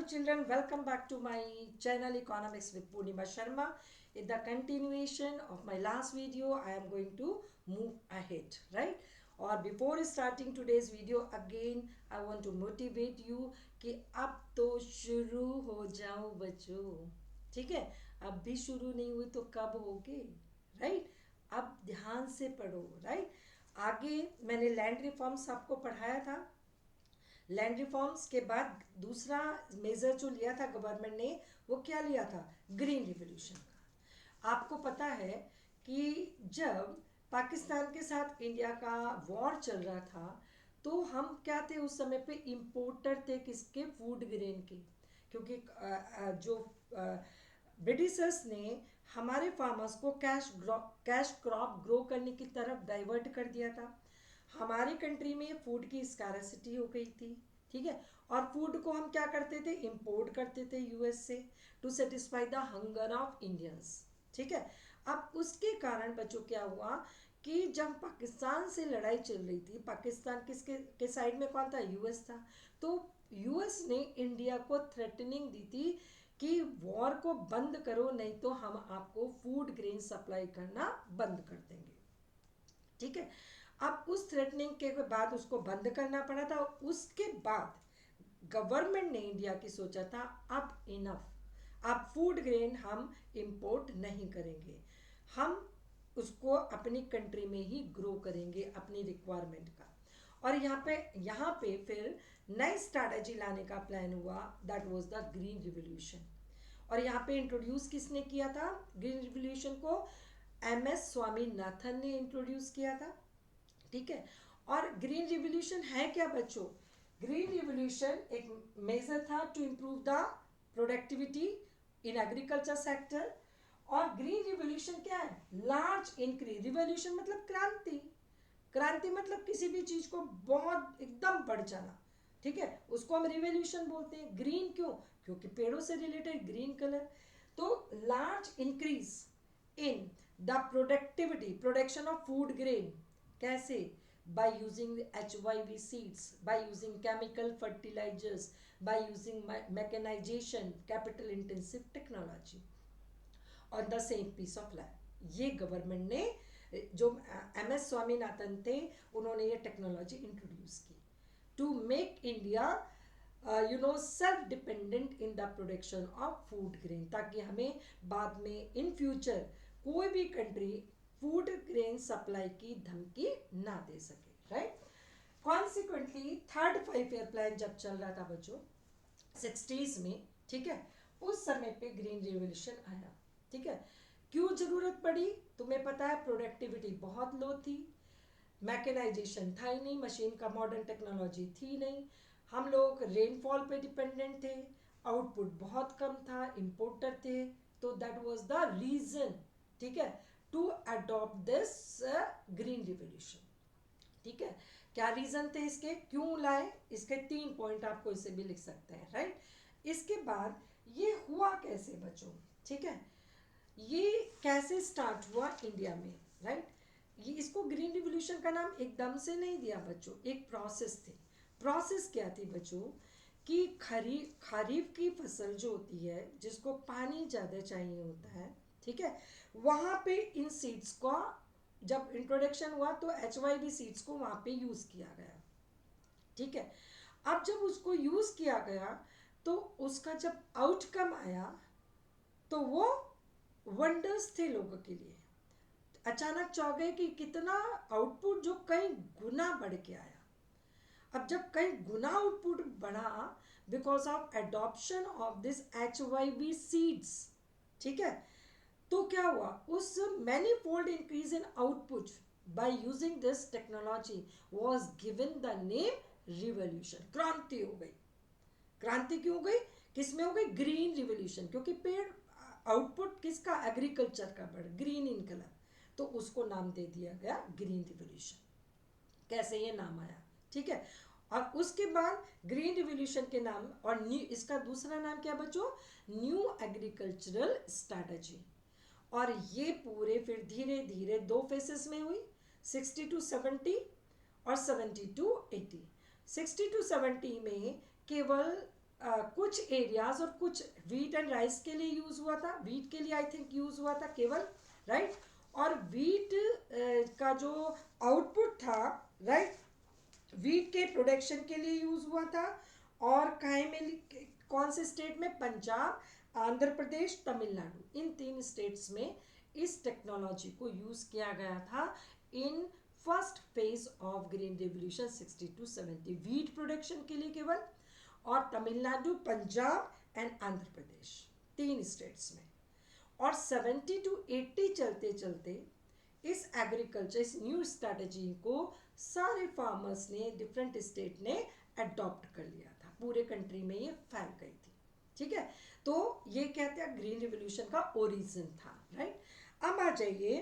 children, welcome back to my channel Economics with Purnima Sharma. In the continuation of my last video, I am going to move ahead, right? और before starting today's video, again I want to motivate you कि अब तो शुरू हो जाओ बच्चों, ठीक है? अब भी शुरू नहीं हुई तो कब होगे, राइट? अब ध्यान से पढ़ो, राइट? आगे मैंने लैंड रिफॉर्म्स आपको पढ़ाया था. लैंड रिफॉर्म्स के बाद दूसरा मेजर जो लिया था गवर्नमेंट ने, वो क्या लिया था? ग्रीन रिवॉल्यूशन का. आपको पता है कि जब पाकिस्तान के साथ इंडिया का वॉर चल रहा था तो हम क्या थे उस समय पे? इम्पोर्टर थे किसके? फूड ग्रेन के. क्योंकि जो ब्रिटिशर्स ने हमारे फार्मर्स को कैश क्रॉप ग्रो करने की तरफ डाइवर्ट कर दिया था. हमारी कंट्री में फूड की स्कारसिटी हो गई थी, ठीक है? और फूड को हम क्या करते थे? इंपोर्ट करते थे यूएस से to satisfy the hunger of Indians, ठीक है? अब उसके कारण बच्चों क्या हुआ कि जब पाकिस्तान से लड़ाई चल रही थी, पाकिस्तान किसके के साइड में कौन था? यूएस था. तो यूएस ने इंडिया को थ्रेटनिंग दी थी कि वॉर को बंद करो, नहीं तो हम आपको फूड ग्रेन सप्लाई करना बंद कर देंगे, ठीक है? अब उस थ्रेटनिंग के बाद उसको बंद करना पड़ा था. उसके बाद गवर्नमेंट ने इंडिया की सोचा था अब इनफ, अब फूड ग्रेन हम इंपोर्ट नहीं करेंगे, हम उसको अपनी कंट्री में ही ग्रो करेंगे अपनी रिक्वायरमेंट का. और यहाँ पे फिर नई स्ट्रैटेजी लाने का प्लान हुआ, that was the green revolution. और यहाँ पे इंट्रोड्यूस किसने किया था ग्रीन रिवॉल्यूशन को? एमएस स्वामीनाथन ने इंट्रोड्यूस किया था, ठीक है? और ग्रीन रिवॉल्यूशन है क्या बच्चों? ग्रीन रिवॉल्यूशन एक मेजर था to improve the productivity in agriculture sector. और ग्रीन रिवॉल्यूशन क्या है? Large increase. रिवॉल्यूशन मतलब क्रांति. क्रांति मतलब किसी भी चीज को बहुत एकदम बढ़ जाना, ठीक है? उसको हम रिवॉल्यूशन बोलते हैं. ग्रीन क्यों? क्योंकि पेड़ों से रिलेटेड ग्रीन कलर. तो large increase in the productivity, production of food grain. कैसे? by using HYV seeds, by using chemical fertilizers, by using mechanization, capital intensive technology on the same piece of land. ये government ने, जो MS Swaminathan थे, उन्होंने ये technology introduce की to make India self dependent in the production of food grain, ताकि हमें बाद में इन फ्यूचर कोई भी कंट्री फूड ग्रेन सप्लाई की धमकी ना दे सके, right? Consequently third 5 year plan जब चल रहा था बच्चों 60s में, ठीक है, उस समय पे ग्रीन रिवॉल्यूशन आया, ठीक है? क्यों जरूरत पड़ी? तुम्हें पता है प्रोडक्टिविटी बहुत लो थी, मैकेनाइजेशन था ही नहीं, मशीन का मॉडर्न टेक्नोलॉजी थी नहीं, हम लोग रेनफॉल पे डिपेंडेंट थे, आउटपुट बहुत कम था, इंपोर्टर थे. तो दैट वाज द रीजन, ठीक है, to adopt this green revolution, ठीक है? क्या रीजन थे इसके, क्यों लाए? इसके 3 पॉइंट आपको इसे भी लिख सकते हैं, राइट? इसके बाद ये हुआ कैसे बच्चों, ठीक है? ये कैसे स्टार्ट हुआ इंडिया में, राइट? ये इसको ग्रीन रिवॉल्यूशन का नाम एकदम से नहीं दिया बच्चों, एक प्रोसेस थी. प्रोसेस क्या थी बच्चों कि खरीफ की फसल जो होती है, जिसको पानी ज़्यादा चाहिए होता है, ठीक है, वहाँ पे इन सीड्स का जब इंट्रोडक्शन हुआ तो HYV सीड्स को वहाँ पे यूज़ किया गया, ठीक है? अब जब उसको यूज़ किया गया तो उसका जब आउटकम आया तो वो वंडर्स थे लोगों के लिए. अचानक चौंक गए कि कितना आउटपुट जो कई गुना बढ़ के आया. अब जब कई गुना आउटपुट बढ़ा because of adoption of this HYV seeds, ठीक है, तो क्या हुआ? उस manifold increase in output by using this technology was given the name revolution. क्रांति हो गई. क्रांति क्यों हो गई? किसमें हो गई? Green revolution. क्योंकि पेड़ आउटपुट किसका? एग्रीकल्चर का बढ़, ग्रीन इन कलर, तो उसको नाम दे दिया गया ग्रीन रिवॉल्यूशन. कैसे ये नाम आया, ठीक है? और उसके बाद ग्रीन रिवॉल्यूशन के नाम और न्यू, इसका दूसरा नाम क्या बच्चों? New agricultural strategy. और ये पूरे फिर धीरे धीरे 2 फेसेस में हुई, 60 to 70 और 70 to 80. 60 to 70 में केवल कुछ एरियाज और कुछ वीट एंड राइस के लिए यूज हुआ था, वीट के लिए आई थिंक यूज हुआ था केवल, राइट। और वीट का जो आउटपुट था, राइट, वीट के प्रोडक्शन के लिए यूज हुआ था। और कहीं में, कौन से स्टेट में? पंजाब, आंध्र प्रदेश, तमिलनाडु, इन 3 स्टेट्स में इस टेक्नोलॉजी को यूज किया गया था in first phase of green revolution 60 to 70, wheat production के लिए केवल। और तमिलनाडु, पंजाब एंड आंध्र प्रदेश, 3 स्टेट्स में। और 70 to 80 चलते चलते इस एग्रीकल्चर, इस न्यू स्ट्रैटेजी को सारे फार्मर्स ने, डिफरेंट स्टेट ने अडॉप्ट कर लिया था, पूरे कंट्री में ये फैल गई थी, ठीक है। तो ये कहते हैं ग्रीन रिवोल्यूशन का ओरिजिन था, राइट। अब आ जाइए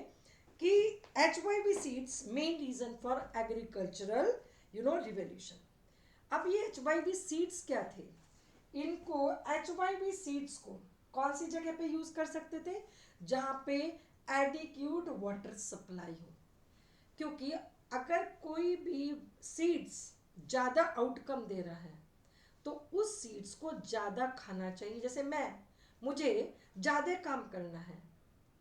कि HYV seeds main reason for agricultural revolution. अब ये HYV सीड्स क्या थे? इनको HYV सीड्स को कौन सी जगह पे यूज कर सकते थे? जहां पे एडिक्यूट वाटर सप्लाई हो, क्योंकि अगर कोई भी सीड्स ज़्यादा आउटकम दे रहा है तो उस सीड्स को ज़्यादा खाना चाहिए। जैसे मुझे ज़्यादा काम करना है,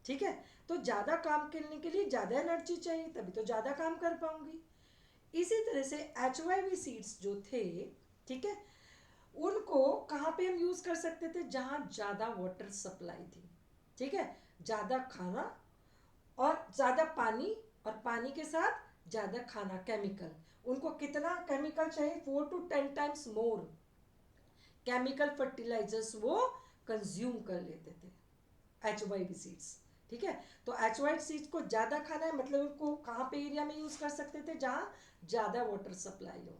ठीक है, तो ज़्यादा काम करने के लिए ज़्यादा एनर्जी चाहिए, तभी तो ज़्यादा काम कर पाऊंगी। इसी तरह से HYV सीड्स जो थे, ठीक है, उनको कहाँ पे हम यूज़ कर सकते थे? जहाँ ज़्यादा वाटर सप्लाई थी, ठीक है, ज़्यादा खाना और ज़्यादा पानी, और पानी के साथ ज़्यादा खाना, केमिकल। उनको कितना केमिकल चाहिए? 4 to 10 times more chemical fertilisers वो कंज्यूम कर लेते थे HYV सीड्स, ठीक है। तो HYV सीड्स को ज़्यादा खाना है, मतलब उनको कहाँ पे एरिया में यूज़ कर सकते थे? जहाँ ज़्यादा वाटर सप्लाई हो।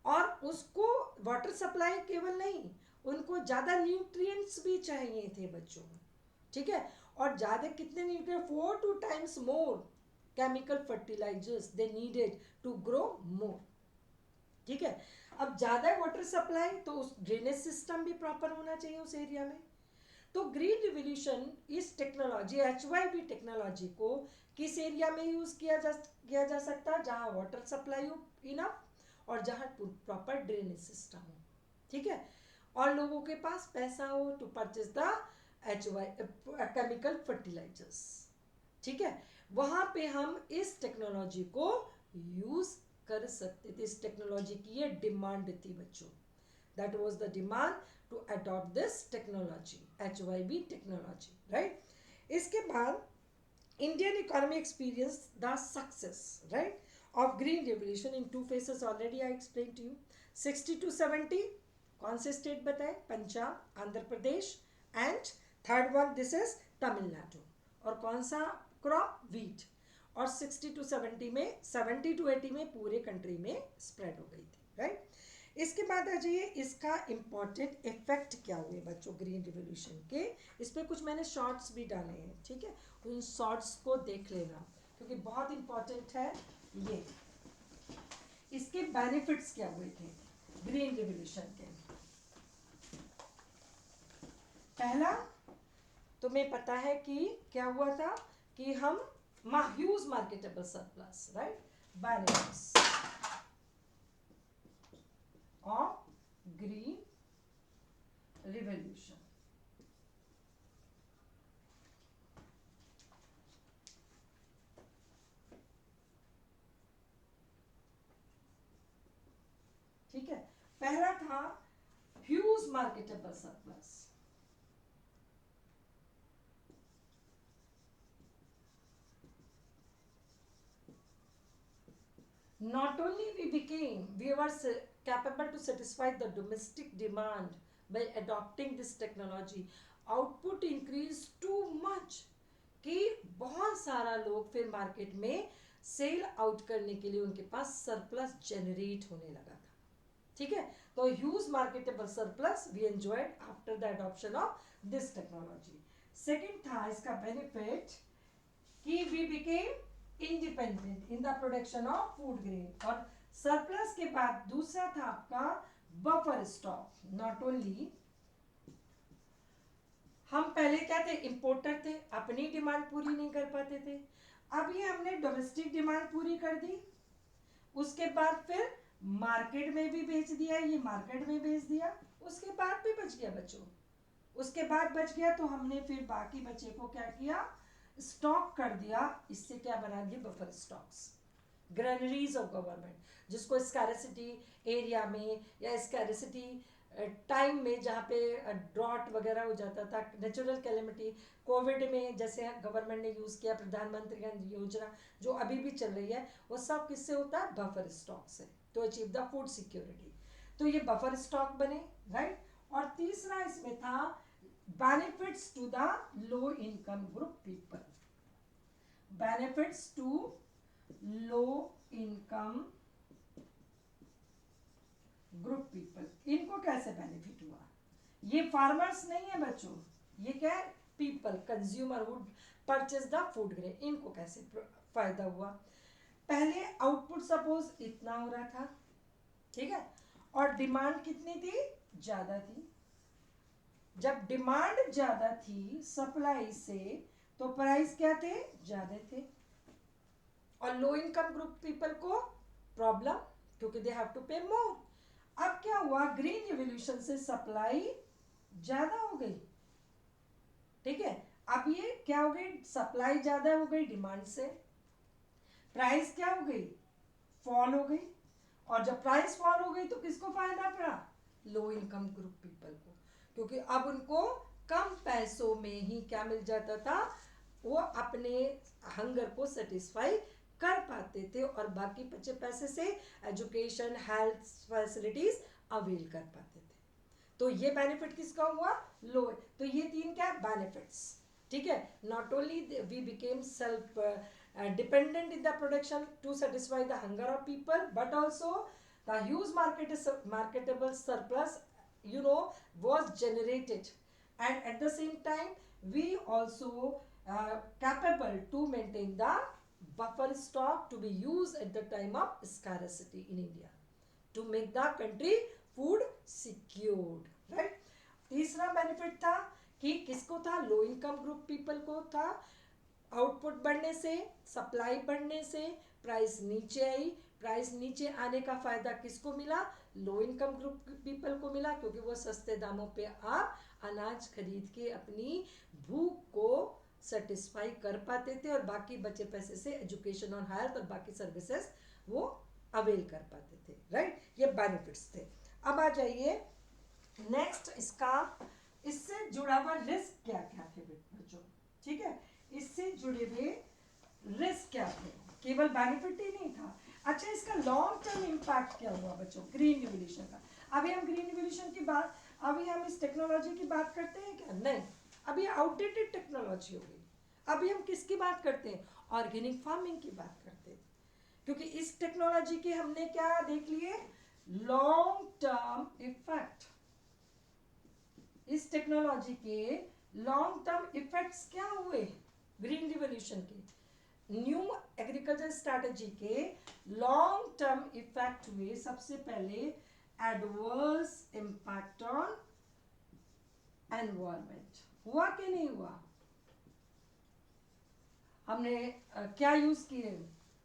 और उसको वाटर सप्लाई केवल नहीं, उनको ज़्यादा न्यूट्रिएंट्स भी चाहिए थे बच्चों, ठीक है। और ज़्यादा कितने nutrient? 4 to times more chemical fertilisers they needed to grow more, ठीक है। अब ज़्यादा वाटर सप्लाई, तो उस ड्रेनेज सिस्टम भी प्रॉपर होना चाहिए उस एरिया में। तो ग्रीन रिवोल्यूशन, इस टेक्नोलॉजी HYV टेक्नोलॉजी को किस एरिया में यूज़ किया जा सकता है? जहाँ वाटर सप्लाई हो इनफ और जहाँ प्रॉपर ड्रेनेज सिस्टम हो, ठीक है, और लोगों के पास पैसा हो to purchase the chemical fertilisers, ठीक है। वहाँ पे हम इस टेक्नोलॉजी को यूज कर सकते थे। इस टेक्नोलॉजी की ये डिमांड थी बच्चों, that was the demand to adopt this technology, HYV technology, right. इसके बाद Indian economy experience the success, right, of green revolution in 2 phases. Already I explained to you. 60 to 70 कौन से स्टेट बताए? Punjab, Andhra Pradesh, and third one this is Tamil Nadu. और कौन सा crop? Wheat. और 60 to 70 में, 70 to 80 में पूरे कंट्री में स्प्रेड हो गई थी, राइट। इसके बाद आ जाइए इसका इम्पॉर्टेंट इफेक्ट क्या हुए बच्चों ग्रीन रिवोल्यूशन के। इस पर कुछ मैंने शॉर्ट्स भी डाले हैं, ठीक है, उन शॉर्ट्स को देख लेना क्योंकि बहुत इंपॉर्टेंट है ये। इसके बेनिफिट्स क्या हुए थे ग्रीन रिवोल्यूशन के? पहला, तुम्हें पता है कि क्या हुआ था कि हम huge marketable surplus, right, benefits of green revolution. ठीक है, पहला था huge marketable surplus. Not only we were capable to satisfy the domestic demand by adopting this technology, output increased too much कि बहुत सारा लोग फिर मार्केट में सेल आउट करने के लिए उनके पास सरप्लस जनरेट होने लगा था, ठीक है। तो huge marketable surplus we enjoyed after the adoption of this technology. Second था इसका बेनिफिट कि we became independent in the production of food grain. और सरप्लस के बाद दूसरा था आपका बफर स्टॉक। नॉट ओनली हम पहले क्या थे? इंपोर्टर थे, अपनी डिमांड पूरी नहीं कर पाते थे। अब ये हमने डोमेस्टिक डिमांड पूरी कर दी, उसके बाद फिर मार्केट में भी बेच दिया, ये मार्केट में बेच दिया, उसके बाद भी बच गया बच्चों, उसके बाद बच गया तो हमने फिर बाकी बचे को क्या किया, स्टॉक कर दिया। इससे क्या बना दिए, buffer stocks, granaries of government, जिसको स्कैरेसिटी एरिया में या स्कैरेसिटी टाइम में जहाँ पे ड्रॉट वगैरह हो जाता था, नेचुरल कैलेमिटी, कोविड में जैसे गवर्नमेंट ने यूज़ किया प्रधानमंत्री योजना जो अभी भी चल रही है, वो सब किससे होता है, बफर स्टॉक से, to achieve the food security. तो ये बफर स्टॉक बने, राइट। और तीसरा इसमें था benefits to the low income group people, benefits to low income group people. इनको कैसे बेनिफिट हुआ, ये फार्मर्स नहीं है बच्चों, ये क्या है, people, consumer would purchase the food grain, इनको कैसे फायदा हुआ। पहले आउटपुट सपोज इतना हो रहा था, ठीक है, और डिमांड कितनी थी, ज्यादा थी। जब डिमांड ज्यादा थी सप्लाई से, तो प्राइस क्या थे, ज्यादा थे। और लो इनकम ग्रुप पीपल को प्रॉब्लम, क्योंकि दे हैव टू पे मोर। अब क्या हुआ, ग्रीन रिवॉल्यूशन से सप्लाई ज्यादा हो गई, ठीक है। अब ये क्या हो गई, सप्लाई ज्यादा हो गई डिमांड से, प्राइस क्या हो गई, फॉल हो गई। और जब प्राइस फॉल हो गई तो किसको फायदा पड़ा, लो इनकम ग्रुप पीपल को, क्योंकि अब उनको कम पैसों में ही क्या मिल जाता था, वो अपने हंगर को सेटिस्फाई कर पाते थे और बाकी बचे पैसे से एजुकेशन हेल्थ फैसिलिटीज अवेल कर पाते थे। तो ये बेनिफिट किसका हुआ, लो। तो ये तीन क्या बेनिफिट्स, ठीक है। Not only we became self dependent in the production to satisfy the hunger of people, but also the huge marketable surplus, you know, was generated, and at the same time we also capable to maintain the buffer stock to be used at the time of scarcity in India to make the country food secured, right। तीसरा benefit था कि किसको था, लो income group people को था। Output बढ़ने से, supply बढ़ने से प्राइस नीचे आई, प्राइस नीचे आने का फायदा किसको मिला, लो इनकम ग्रुप पीपल को मिला, क्योंकि वो सस्ते दामों पे आप अनाज खरीद के अपनी भूख को सेटिस्फाई कर पाते थे और बाकी बचे पैसे से एजुकेशन और हेल्थ और बाकी सर्विसेज वो अवेल कर पाते थे, राइट। ये बेनिफिट्स थे। अब आ जाइए नेक्स्ट, इससे जुड़ा हुआ रिस्क क्या क्या थे बच्चों, ठीक है, इससे जुड़े हुए रिस्क क्या थे, केवल बेनिफिट ही नहीं था। अच्छा, इसका लॉन्ग टर्म इम्पैक्ट क्या हुआ बच्चों, ग्रीन रिवॉल्यूशन का। अभी हम ग्रीन रिवॉल्यूशन की बात, अभी हम इस टेक्नोलॉजी की बात करते हैं क्या, नहीं, अभी आउटडेटेड टेक्नोलॉजी हो गई। अभी हम किसकी बात करते हैं, ऑर्गेनिक फार्मिंग की बात करते हैं, क्योंकि इस टेक्नोलॉजी के हमने क्या देख लिए, लॉन्ग टर्म इफेक्ट। इस टेक्नोलॉजी के लॉन्ग टर्म इफेक्ट्स क्या हुए, ग्रीन रिवॉल्यूशन के, न्यू एग्रीकल्चर स्ट्रैटेजी के लॉन्ग टर्म इफेक्ट हुए। सबसे पहले एडवर्स इंपैक्ट ऑन एनवायरमेंट, हुआ कि नहीं हुआ। हमने क्या यूज किए,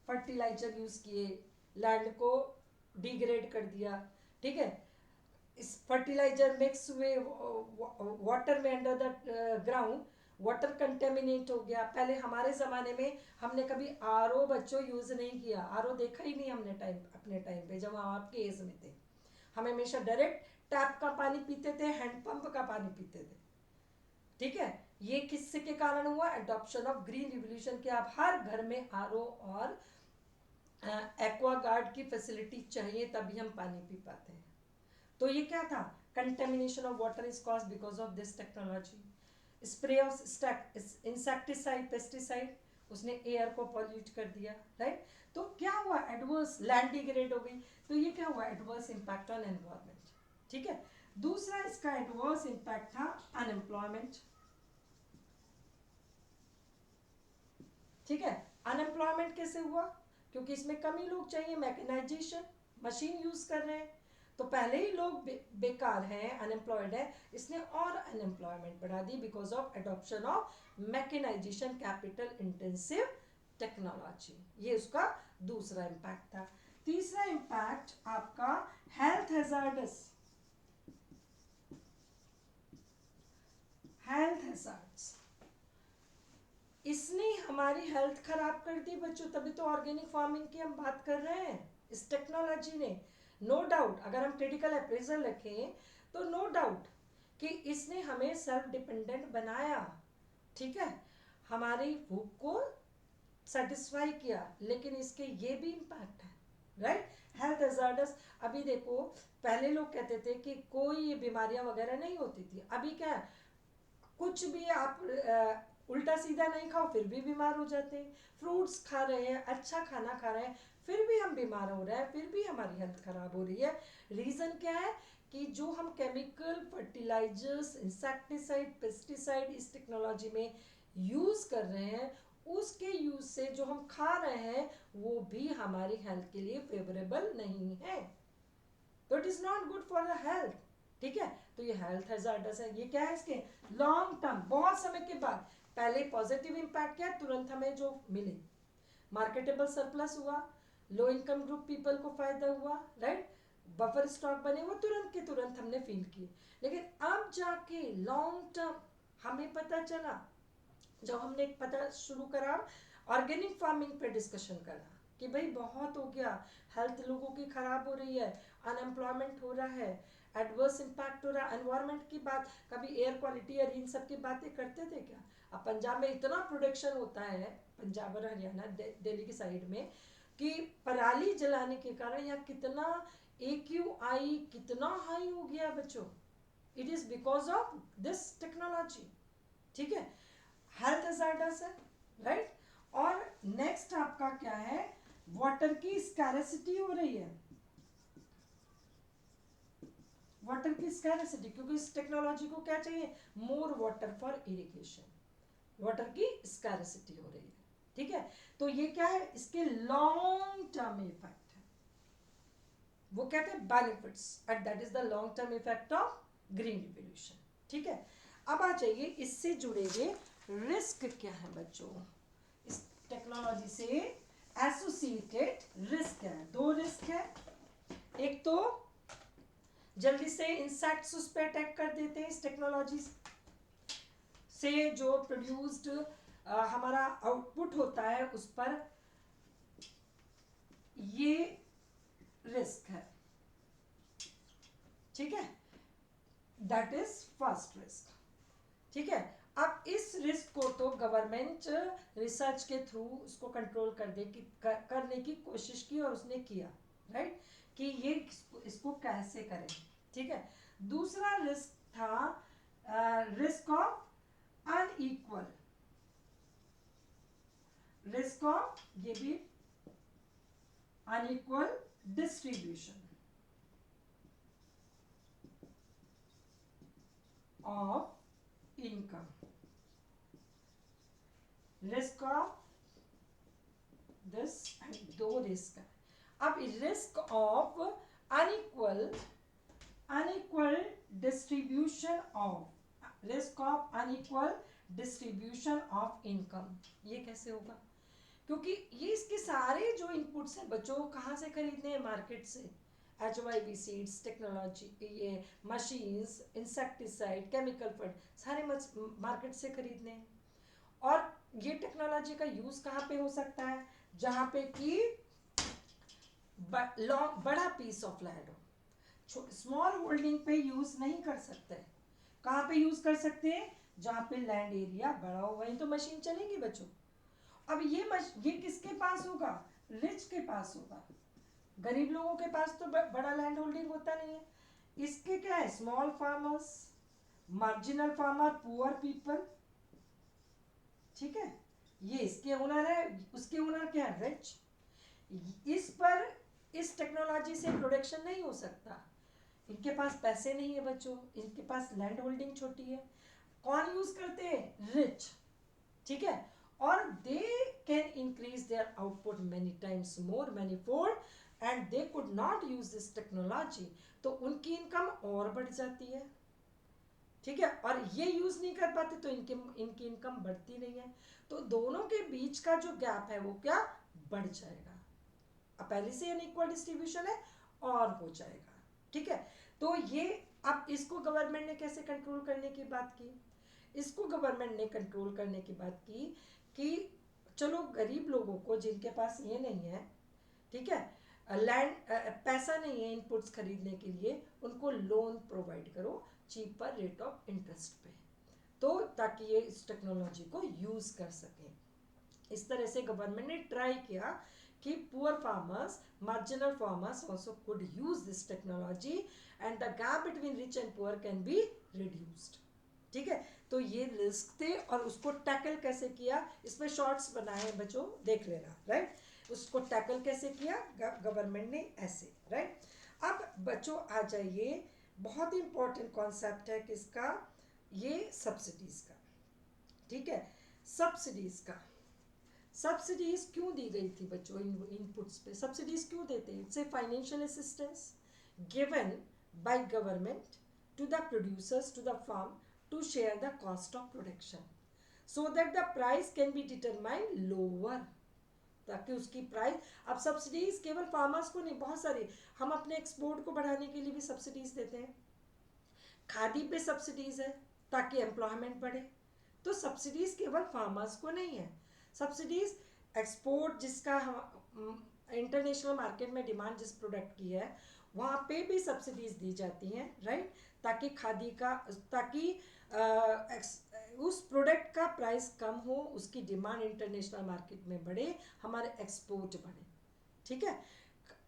फर्टिलाइजर यूज किए, लैंड को डिग्रेड कर दिया, ठीक है। इस फर्टिलाइजर मिक्स हुए वाटर में, under the ground water contaminate हो गया। पहले हमारे ज़माने में हमने कभी आरओ बच्चों यूज़ नहीं किया, आरओ देखा ही नहीं हमने अपने टाइम पे जब हम आपके एज में थे। हम हमेशा डायरेक्ट टैप का पानी पीते थे, हैंडपंप का पानी पीते थे, ठीक है। ये किससे के कारण हुआ, एडॉप्शन ऑफ ग्रीन रिवॉल्यूशन के। आप हर घर में आरओ और एक्वागार्ड की फैसिलिटी चाहिए तभी हम पानी पी पाते हैं। तो ये क्या था, contamination of water is caused because of this technology. Spray of insecticide pesticide, उसने एयर को पॉल्यूट कर दिया, राइट। तो क्या हुआ, एडवर्स लैंड डिग्रेड हो गई। तो ये क्या हुआ, एडवर्स इंपैक्ट ऑन एनवायरमेंट, ठीक है। दूसरा इसका एडवर्स इंपैक्ट था अनएम्प्लॉयमेंट, ठीक है। अनएम्प्लॉयमेंट कैसे हुआ, क्योंकि इसमें कम ही लोग चाहिए, मैकेनाइजेशन, मशीन यूज कर रहे हैं, तो पहले ही लोग बेकार हैं, अनएम्प्लॉयड है, इसने और अनएम्प्लॉयमेंट बढ़ा दी because of adoption of mechanisation, capital intensive technology. ये उसका दूसरा इम्पैक्ट था। तीसरा इम्पैक्ट आपका हेल्थ हैजार्डस, हैजार्ड्स, इसने हमारी हेल्थ खराब कर दी बच्चों, तभी तो ऑर्गेनिक फार्मिंग की हम बात कर रहे हैं। इस टेक्नोलॉजी ने, नो डाउट, अगर हम क्रिटिकल अप्रेजल रखें तो नो डाउट कि इसने हमें सेल्फ डिपेंडेंट बनाया, ठीक है, हमारी भूख को सेटिस्फाई किया, लेकिन इसके ये भी इम्पैक्ट है, राइट। हेल्थ हैजार्डस, अभी देखो पहले लोग कहते थे कि कोई बीमारियां वगैरह नहीं होती थी, अभी क्या है, कुछ भी आप उल्टा सीधा नहीं खाओ फिर भी बीमार हो जाते हैं, फ्रूट्स खा रहे हैं, अच्छा खाना खा रहे हैं, फिर भी हम बीमार हो रहे हैं, फिर भी हमारी हेल्थ खराब हो रही है। रीज़न क्या है कि जो हम केमिकल फर्टिलाइजर्स, इंसेक्टिसाइड, पेस्टिसाइड इस टेक्नोलॉजी में यूज़ कर रहे हैं, उसके यूज से जो हम खा रहे हैं वो भी हमारी हेल्थ के लिए फेवरेबल नहीं है, तो it is not good for the health, ठीक है। तो ये हेल्थ हैजार्डस है। ये क्या है, इसके लॉन्ग टर्म, बहुत समय के बाद, पहले पॉजिटिव इम्पैक्ट क्या है, तुरंत हमें जो मिले, मार्केटेबल सरप्लस हुआ, लो इनकम ग्रुप पीपल को फायदा हुआ, राइट, बफर स्टॉक बने, वो तुरंत के तुरंत हमने फील किए। लेकिन अब जाके लॉन्ग टर्म हमें पता चला, जब हमने पता शुरू करा, ऑर्गेनिक फार्मिंग पे डिस्कशन करा कि भाई बहुत हो गया, हेल्थ लोगों की खराब हो रही है, अनएम्प्लॉयमेंट हो रहा है, एडवर्स इम्पैक्ट हो रहा है, एनवायरनमेंट की बात, कभी एयर क्वालिटी और इन सब की बातें करते थे क्या। अब पंजाब में इतना प्रोडक्शन होता है, पंजाब और हरियाणा, दिल्ली की साइड में, कि पराली जलाने के कारण यहाँ कितना AQI कितना हाई हो गया बच्चों, it is because of this technology, ठीक है। हेल्थ हैजार्डस है, राइट। और नेक्स्ट आपका क्या है, वाटर की स्कैरेसिटी हो रही है, वाटर की स्कैरेसिटी, क्योंकि इस टेक्नोलॉजी को क्या चाहिए, more water for irrigation, water की स्कैरेसिटी हो रही है, ठीक है। तो ये क्या है, इसके लॉन्ग टर्म इफेक्ट है, वो कहते हैं benefits, and that is the long term effect of green revolution, ठीक है। अब आ जाइए इससे जुड़े हुए रिस्क क्या है बच्चों, इस टेक्नोलॉजी से एसोसिएटेड रिस्क है, दो रिस्क है। एक तो जल्दी से इंसेक्ट्स उस पर अटैक कर देते हैं, इस टेक्नोलॉजी से जो प्रोड्यूस्ड हमारा आउटपुट होता है उस पर ये रिस्क है, ठीक है, दैट इज फर्स्ट रिस्क, ठीक है। अब इस रिस्क को तो गवर्नमेंट रिसर्च के थ्रू उसको कंट्रोल करने की कोशिश की और उसने किया, राइट, कि ये इसको कैसे करें, ठीक है। दूसरा रिस्क था risk of unequal, risk of, ये भी unequal distribution of income, risk of this, दो रिस्क है। अब risk of unequal distribution of, risk of unequal distribution of income, ये कैसे होगा, क्योंकि ये इसके सारे जो इनपुट्स हैं बच्चों, कहाँ से खरीदने हैं, मार्केट से, HYB सीड्स, टेक्नोलॉजी, ये मशीन्स, इंसेक्टिसाइड, केमिकल फर्ट, सारे मार्केट से खरीदने हैं। और ये टेक्नोलॉजी का यूज कहाँ पे हो सकता है, जहाँ पे कि बड़ा पीस ऑफ लैंड हो, स्मॉल होल्डिंग पे यूज नहीं कर सकते, कहाँ पे यूज कर सकते हैं, जहाँ पे लैंड एरिया बड़ा हो, वहीं तो मशीन चलेगी बच्चों। अब ये किसके पास होगा, रिच के पास होगा, गरीब लोगों के पास तो बड़ा लैंड होल्डिंग होता नहीं है। इसके क्या है, small farmers, marginal farmer, poor people, ठीक है, ये इसके ओनर है, उसके ओनर क्या है, रिच। इस पर इस टेक्नोलॉजी से प्रोडक्शन नहीं हो सकता, इनके पास पैसे नहीं है बच्चों, इनके पास लैंड होल्डिंग छोटी है, कौन यूज करते हैं, रिच, ठीक है। और they can increase their output many times more, many fold, and they could not use this technology, तो उनकी इनकम और बढ़ जाती है, ठीक है। और ये यूज नहीं कर पाते तो इनकी इनकम बढ़ती नहीं है, तो दोनों के बीच का जो गैप है वो क्या, बढ़ जाएगा। अब पहले से अनइक्वल डिस्ट्रीब्यूशन है और हो जाएगा, ठीक है। तो ये अब इसको गवर्नमेंट ने कैसे कंट्रोल करने की बात की, इसको गवर्नमेंट ने कंट्रोल करने की बात की कि चलो गरीब लोगों को जिनके पास ये नहीं है, ठीक है, लैंड पैसा नहीं है इनपुट्स खरीदने के लिए, उनको लोन प्रोवाइड करो चीपर रेट ऑफ इंटरेस्ट पे, तो ताकि ये इस टेक्नोलॉजी को यूज कर सकें। इस तरह से गवर्नमेंट ने ट्राई किया कि poor farmers, marginal farmers also could use this technology and the gap between rich and poor can be reduced. ठीक है, तो ये रिस्क थे और उसको टैकल कैसे किया, इसमें शॉर्ट्स बनाए बच्चों, देख लेना, राइट। उसको टैकल कैसे किया गवर्नमेंट ने, ऐसे, राइट। अब बच्चों आ जाइए, बहुत इंपॉर्टेंट कॉन्सेप्ट है किसका, ये सब्सिडीज का, ठीक है। सब्सिडीज का, सब्सिडीज क्यों दी गई थी बच्चों इनपुट्स पे, सब्सिडीज क्यों देते हैं, it's a financial assistance given by government to the producers to the farm to share the cost of production so that the price can be determined lower, ताकि उसकी प्राइस, अब सब्सिडीज केवल farmers को नहीं, बहुत सारी, हम अपने एक्सपोर्ट को बढ़ाने के लिए भी सब्सिडीज देते हैं, खादी पे सब्सिडीज है ताकि एम्प्लॉयमेंट बढ़े, तो सब्सिडीज केवल फार्मर्स को नहीं है, सब्सिडीज एक्सपोर्ट जिसका इंटरनेशनल मार्केट में डिमांड जिस प्रोडक्ट की है वहाँ पे भी सब्सिडीज दी जाती हैं, राइट, ताकि खादी का, ताकि उस प्रोडक्ट का प्राइस कम हो, उसकी डिमांड इंटरनेशनल मार्केट में बढ़े, हमारे एक्सपोर्ट बढ़े, ठीक है।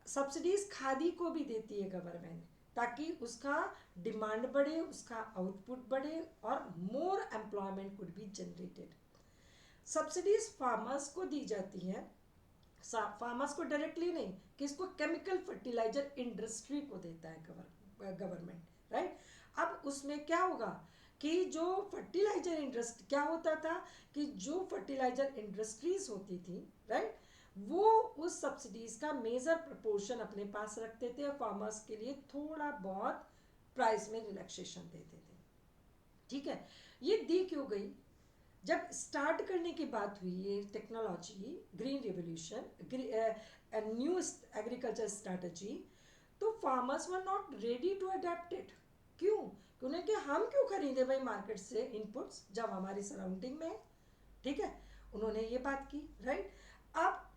सब्सिडीज खादी को भी देती है गवर्नमेंट ताकि उसका डिमांड बढ़े, उसका आउटपुट बढ़े और more employment could be generated. Subsidies farmers को दी जाती हैं, फार्मर्स को डायरेक्टली नहीं, किसको, केमिकल फर्टिलाइजर इंडस्ट्री को देता है गवर्नमेंट, राइट। अब उसमें क्या होगा कि जो फर्टिलाइजर इंडस्ट्री, क्या होता था कि जो फर्टिलाइजर इंडस्ट्रीज होती थी, राइट, वो उस सब्सिडीज का मेजर प्रपोर्शन अपने पास रखते थे और फार्मर्स के लिए थोड़ा बहुत प्राइस में रिलैक्सेशन देते थे, ठीक है। ये दी क्यों गई, जब स्टार्ट करने की बात हुई ये technology, green revolution, new agriculture strategy, तो farmers were not ready to adapt it, क्यों, उन्हें कि हम क्यों खरीदे भाई मार्केट से इनपुट्स जब हमारी सराउंडिंग में है, ठीक है, उन्होंने ये बात की, राइट। अब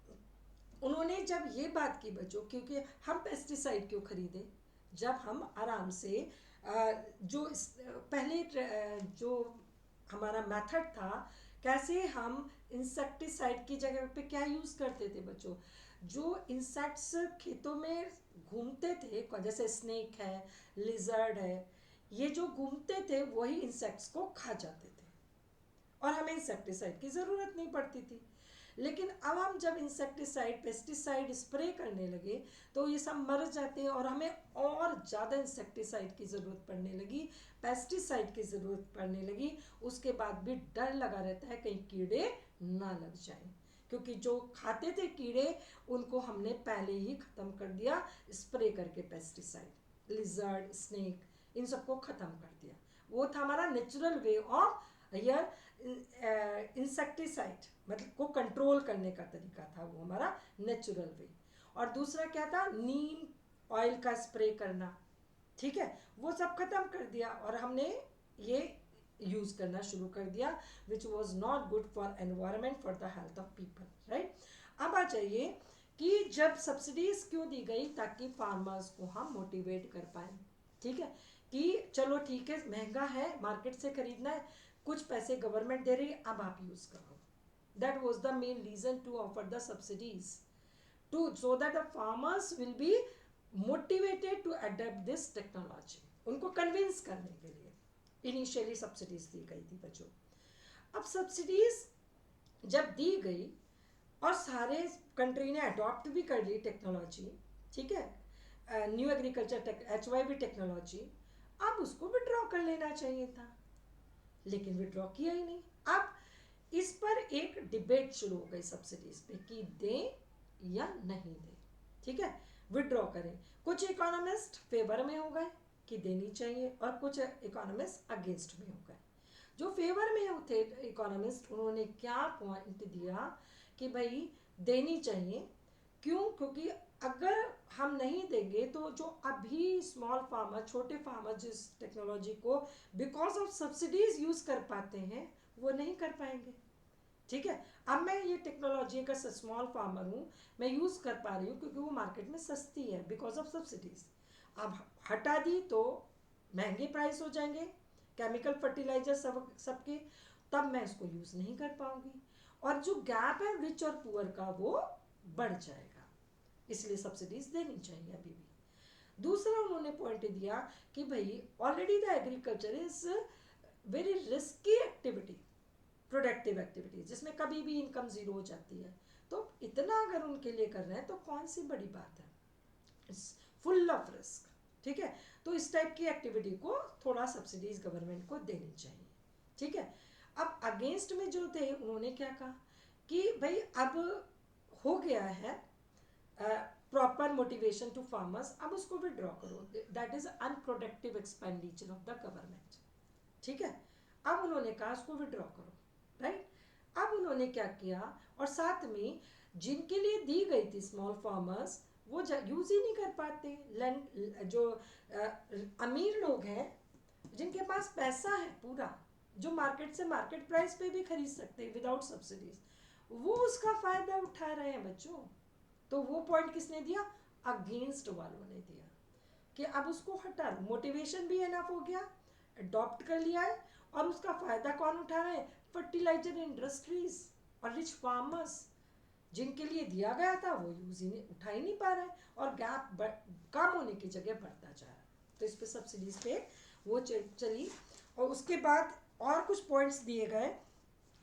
उन्होंने जब ये बात की बच्चों, क्योंकि हम पेस्टिसाइड क्यों खरीदे, जब हम आराम से जो पहले जो हमारा मेथड था, कैसे हम इंसेक्टिसाइड की जगह पे क्या यूज़ करते थे बच्चों, जो इंसेक्ट्स खेतों में घूमते थे, जैसे स्नेक है, लिजर्ड है, ये जो घूमते थे वही इंसेक्ट्स को खा जाते थे और हमें इंसेक्टिसाइड की ज़रूरत नहीं पड़ती थी। लेकिन अब हम जब इंसेक्टिसाइड, पेस्टिसाइड स्प्रे करने लगे तो ये सब मर जाते हैं और हमें और ज़्यादा इंसेक्टिसाइड की ज़रूरत पड़ने लगी, पेस्टिसाइड की ज़रूरत पड़ने लगी। उसके बाद भी डर लगा रहता है कहीं कीड़े ना लग जाएं, क्योंकि जो खाते थे कीड़े उनको हमने पहले ही ख़त्म कर दिया स्प्रे करके, पेस्टिसाइड, लिजर्ड, स्नेक, इन सबको ख़त्म कर दिया। वो था हमारा natural way of here insecticide, मतलब को कंट्रोल करने का तरीका था, वो हमारा नेचुरल वे। और दूसरा क्या था, नीम ऑयल का स्प्रे करना, ठीक है, वो सब खत्म कर दिया और हमने ये यूज करना शुरू कर दिया, which was not good for environment, for the health of people, right. अब आ जाइए कि जब सब्सिडीज क्यों दी गई, ताकि फार्मर्स को हम मोटिवेट कर पाए, ठीक है, कि चलो ठीक है महंगा है, मार्केट से खरीदना है, कुछ पैसे गवर्नमेंट दे रही है, अब आप यूज करो। That was the main reason to offer the subsidies, to so that the farmers will be motivated to adapt this technology, उनको कन्विंस करने के लिए इनिशियली सब्सिडीज दी गई थी बच्चों। अब सब्सिडीज जब दी गई और सारे कंट्री ने अडॉप्ट भी कर ली टेक्नोलॉजी, ठीक है, न्यू एग्रीकल्चर HYV टेक्नोलॉजी, अब उसको विड्रॉ कर लेना चाहिए था, लेकिन विड्रॉ किया ही नहीं। अब इस पर एक डिबेट शुरू हो गई सब्सिडीज पे कि दें या नहीं दें, ठीक है, विड्रॉ करें। कुछ इकोनॉमिस्ट फेवर में हो गए कि देनी चाहिए और कुछ इकोनॉमिस्ट अगेंस्ट में हो गए। जो फेवर में थे इकोनॉमिस्ट, उन्होंने क्या पॉइंट दिया कि भाई देनी चाहिए, क्यों? क्योंकि अगर हम नहीं देंगे तो जो अभी स्मॉल फार्मर, छोटे फार्मर जिस टेक्नोलॉजी को बिकॉज ऑफ सब्सिडीज यूज कर पाते हैं वो नहीं कर पाएंगे। ठीक है, अब मैं ये टेक्नोलॉजी का स्मॉल फार्मर हूँ, मैं यूज कर पा रही हूँ क्योंकि वो मार्केट में सस्ती है बिकॉज ऑफ सब्सिडीज। अब हटा दी तो महंगे प्राइस हो जाएंगे, केमिकल फर्टिलाइजर सबके, तब मैं इसको यूज नहीं कर पाऊंगी और जो गैप है रिच और पुअर का वो बढ़ जाएगा। इसलिए सब्सिडीज देनी चाहिए अभी भी। दूसरा उन्होंने पॉइंट दिया कि भाई already the agriculture is very risky activity, productive activity, जिसमें कभी भी इनकम जीरो हो जाती है। तो इतना अगर उनके लिए कर रहे हैं तो कौन सी बड़ी बात है, इट्स फुल ऑफ रिस्क। ठीक है, तो इस टाइप की एक्टिविटी को थोड़ा सब्सिडीज गवर्नमेंट को देनी चाहिए। ठीक है, अब अगेंस्ट में जो थे उन्होंने क्या कहा कि भाई अब हो गया है प्रॉपर मोटिवेशन टू फार्मर्स, अब उसको विड्रॉ करो, that is unproductive expenditure of the government. ठीक है, अब उन्होंने कहा उसको विड्रॉ करो, राइट। अब उन्होंने क्या किया, और साथ में जिनके लिए दी गई थी स्मॉल फार्मर्स वो यूज ही नहीं कर पाते, जो अमीर लोग हैं जिनके पास पैसा है पूरा, जो मार्केट से मार्केट प्राइस पे भी खरीद सकते हैं विदाउट सब्सिडीज, वो उसका फायदा उठा रहे हैं बच्चों। तो वो पॉइंट किसने दिया, अगेंस्ट वालों ने दिया कि अब उसको हटा, मोटिवेशन भी एनफ हो गया, अडॉप्ट कर लिया है, और उसका फायदा कौन उठा रहे हैं, फर्टिलाइजर इंडस्ट्रीज और रिच फार्मर्स, जिनके लिए दिया गया था वो यूज ही नहीं, उठा ही नहीं पा रहे, और गैप कम होने की जगह बढ़ता जा रहा है। तो इस पे सब्सिडीज पे वो चली। और उसके बाद और कुछ पॉइंट्स दिए गए,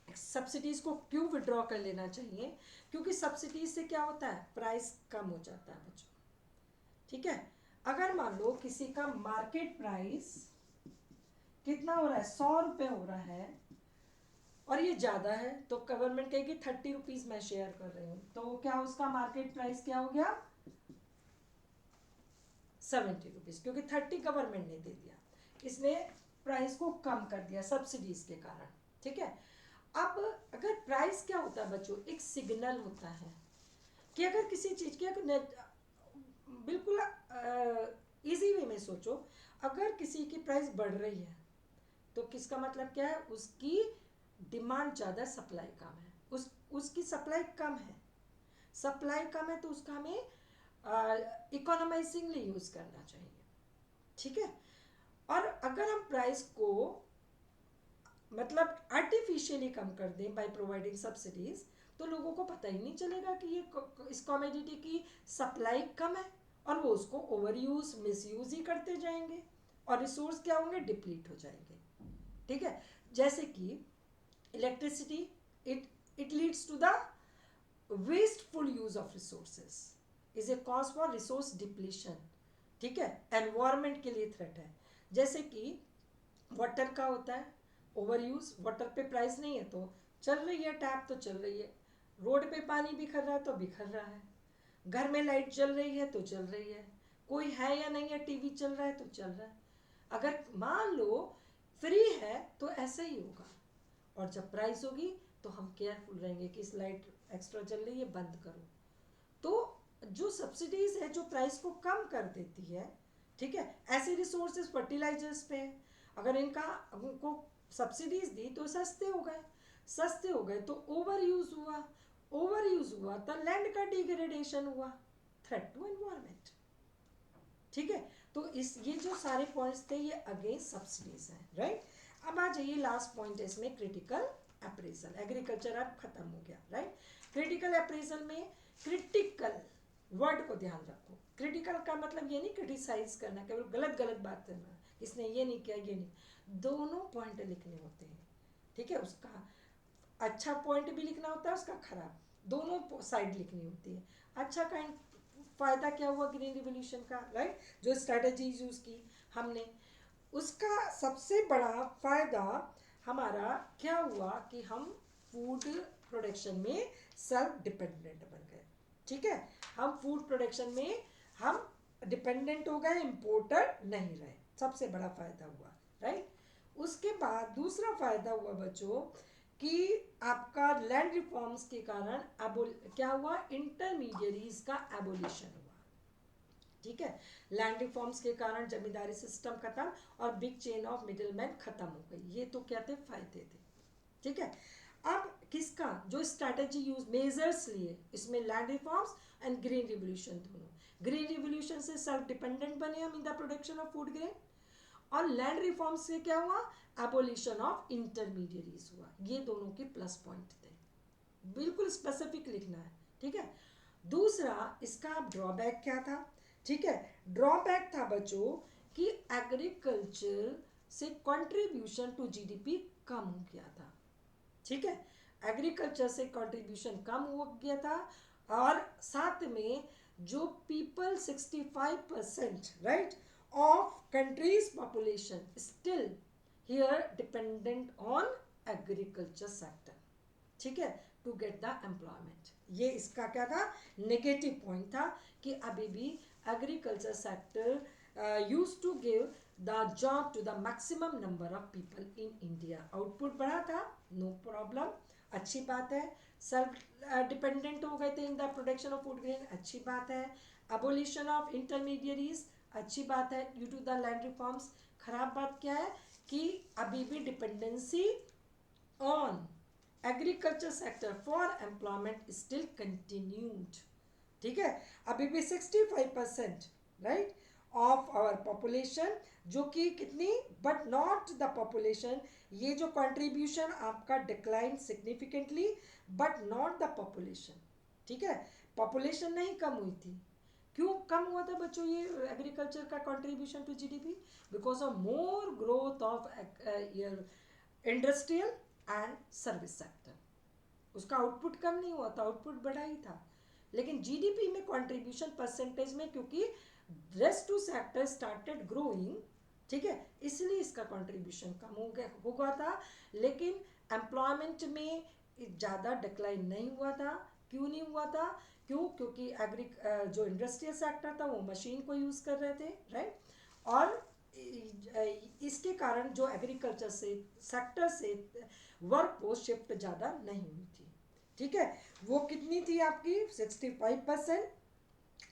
सब्सिडीज को क्यों विड्रॉ कर लेना चाहिए, क्योंकि सब्सिडीज से क्या होता है, प्राइस कम हो जाता है बच्चों। ठीक है, अगर मान लो किसी का मार्केट प्राइस कितना हो रहा है, 100 रुपये हो रहा है, और ये ज़्यादा है, तो गवर्नमेंट कहेगी 30 रुपीज़ मैं शेयर कर रही हूँ, तो क्या उसका मार्केट प्राइस क्या हो गया, 70 रुपीज़, क्योंकि 30 गवर्नमेंट ने दे दिया, इसने प्राइस को कम कर दिया सब्सिडीज के कारण। ठीक है, अब अगर प्राइस क्या होता है बच्चों, एक सिग्नल होता है कि अगर किसी चीज़ की, बिल्कुल इजी वे में सोचो, अगर किसी की प्राइस बढ़ रही है तो किसका मतलब क्या है, उसकी डिमांड ज़्यादा, सप्लाई कम है, उसकी सप्लाई कम है, सप्लाई कम है, तो उसका हमें इकोनोमाइजिंगली यूज़ करना चाहिए। ठीक है, और अगर हम प्राइस को मतलब आर्टिफिशियली कम कर दें बाय प्रोवाइडिंग सब्सिडीज, तो लोगों को पता ही नहीं चलेगा कि ये इस कॉमोडिटी की सप्लाई कम है, और वो उसको ओवर यूज, मिस यूज ही करते जाएंगे, और रिसोर्स क्या होंगे, डिप्लीट हो जाएंगे। ठीक है, जैसे कि electricity, it leads to the wasteful use of resources is a cause for resource depletion। ठीक है, एनवायरमेंट के लिए थ्रेट है। जैसे कि वाटर का होता है ओवर यूज, वाटर पे प्राइस नहीं है तो चल रही है, टैप तो चल रही है, रोड पे पानी बिखर रहा है तो बिखर रहा है, घर में लाइट जल रही है तो चल रही है, कोई है या नहीं है, टीवी चल रहा है तो चल रहा है। अगर मान लो फ्री है तो ऐसा ही होगा, और जब प्राइस होगी तो हम केयरफुल रहेंगे कि इस लाइट एक्स्ट्रा चल रही है, बंद करो। तो जो सब्सिडीज है जो प्राइस को कम कर देती है, ठीक है, ऐसे रिसोर्सेज फर्टिलाइजर्स पे, अगर उनको सब्सिडीज दी तो सस्ते हो गए, सस्ते हो गए तो ओवर यूज हुआ, ओवर यूज हुआ तो लैंड का डिग्रेडेशन हुआ, थ्रेट टू एनवायरमेंट। ठीक है, तो ये जो सारे पॉइंट्स थे ये अगेंस्ट सब्सिडीज हैं, राइट। अब आ जाइए लास्ट पॉइंट है इसमें, क्रिटिकल अप्रेजल। एग्रीकल्चर अब खत्म हो गया, राइट। क्रिटिकल अप्रेजल में क्रिटिकल वर्ड को ध्यान रखो, क्रिटिकल का मतलब ये नहीं क्रिटिसाइज करना, केवल गलत गलत बात करना, इसने ये नहीं किया, ये नहीं, दोनों पॉइंट लिखने होते हैं। ठीक है, उसका अच्छा पॉइंट भी लिखना होता है, उसका खराब, दोनों साइड लिखनी होती है। अच्छा काइंड फायदा क्या हुआ ग्रीन रिवोल्यूशन का, राइट, जो स्ट्रेटजी यूज की हमने, उसका सबसे बड़ा फायदा हमारा क्या हुआ कि हम फूड प्रोडक्शन में सेल्फ डिपेंडेंट बन गए। ठीक है, हम फूड प्रोडक्शन में हम डिपेंडेंट हो गए, इंपोर्टर नहीं रहे, सबसे बड़ा फायदा हुआ, राइट। उसके बाद दूसरा फायदा हुआ बच्चों कि आपका लैंड रिफॉर्म्स के कारण क्या हुआ, इंटरमीडियरीज का एबोलिशन हुआ। ठीक है, लैंड रिफॉर्म्स के कारण जमींदारी सिस्टम खत्म और बिग चेन ऑफ मिडिलमैन खत्म हो गई। ये तो क्या थे, फायदे थे। ठीक है, अब किसका जो स्ट्रैटेजी यूज मेजर्स लिए, इसमें land reforms and green revolution दोनों। ग्रीन रिवोल्यूशन से सेल्फ डिपेंडेंट बने हम इन the production of food grain, और लैंड रिफॉर्म से क्या हुआ, एबोलिशन ऑफ इंटरमीडियरीज हुआ। ये दोनों के प्लस पॉइंट थे, बिल्कुल स्पेसिफिक लिखना है। ठीक है, दूसरा इसका ड्रॉबैक क्या था। ठीक है, ड्रॉबैक था बच्चों कि एग्रीकल्चर से कंट्रीब्यूशन टू जीडीपी कम हो गया था। ठीक है, एग्रीकल्चर से कंट्रीब्यूशन कम हो गया था, और साथ में जो people 65% right of countries population still here dependent on agriculture sector. ठीक है, टू गेट द एम्प्लॉयमेंट। ये इसका क्या था, नेगेटिव पॉइंट था कि अभी भी agriculture sector use to give the job to the maximum number of people in India. Output बढ़ा था, नो प्रॉब्लम, अच्छी बात है। सेल्फ डिपेंडेंट हो गए थे in the production of food grain, अच्छी बात है। अबोलिशन ऑफ इंटरमीडियरीज, अच्छी बात है due to the land reforms. खराब बात क्या है कि अभी भी dependency on agriculture sector for employment still continued. ठीक है, अभी भी 65% राइट ऑफ आवर पॉपुलेशन, जो कि कितनी, बट नॉट द पॉपुलेशन। ये जो कंट्रीब्यूशन आपका decline significantly, but not the population. ठीक है, पॉपुलेशन नहीं कम हुई थी। क्यों कम हुआ था बच्चों ये एग्रीकल्चर का contribution to GDP, because of more growth of industrial and service sector. उसका आउटपुट कम नहीं हुआ था, आउटपुट बढ़ा ही था। लेकिन जीडीपी में कंट्रीब्यूशन परसेंटेज में, क्योंकि rest two sector started growing, ठीक है, इसलिए इसका कंट्रीब्यूशन कम हुआ था। लेकिन एम्प्लॉयमेंट में ज़्यादा डिक्लाइन नहीं हुआ था। क्यों नहीं हुआ था, क्योंकि जो इंडस्ट्रियल सेक्टर था वो मशीन को यूज़ कर रहे थे, राइट। और इसके कारण जो एग्रीकल्चर से सेक्टर से वर्क फोर्स शिफ्ट ज़्यादा नहीं हुई थी। ठीक है, वो कितनी थी आपकी 65%।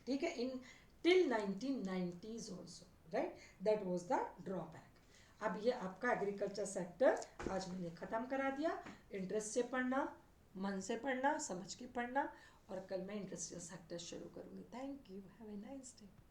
ठीक है, इन till 1990s also, right, that was the drawback. अब ये आपका एग्रीकल्चर सेक्टर आज मैंने ख़त्म करा दिया। इंटरेस्ट से पढ़ना, मन से पढ़ना, समझ के पढ़ना, और कल मैं इंडस्ट्रियल सेक्टर शुरू करूँगी। Thank you, have a nice day.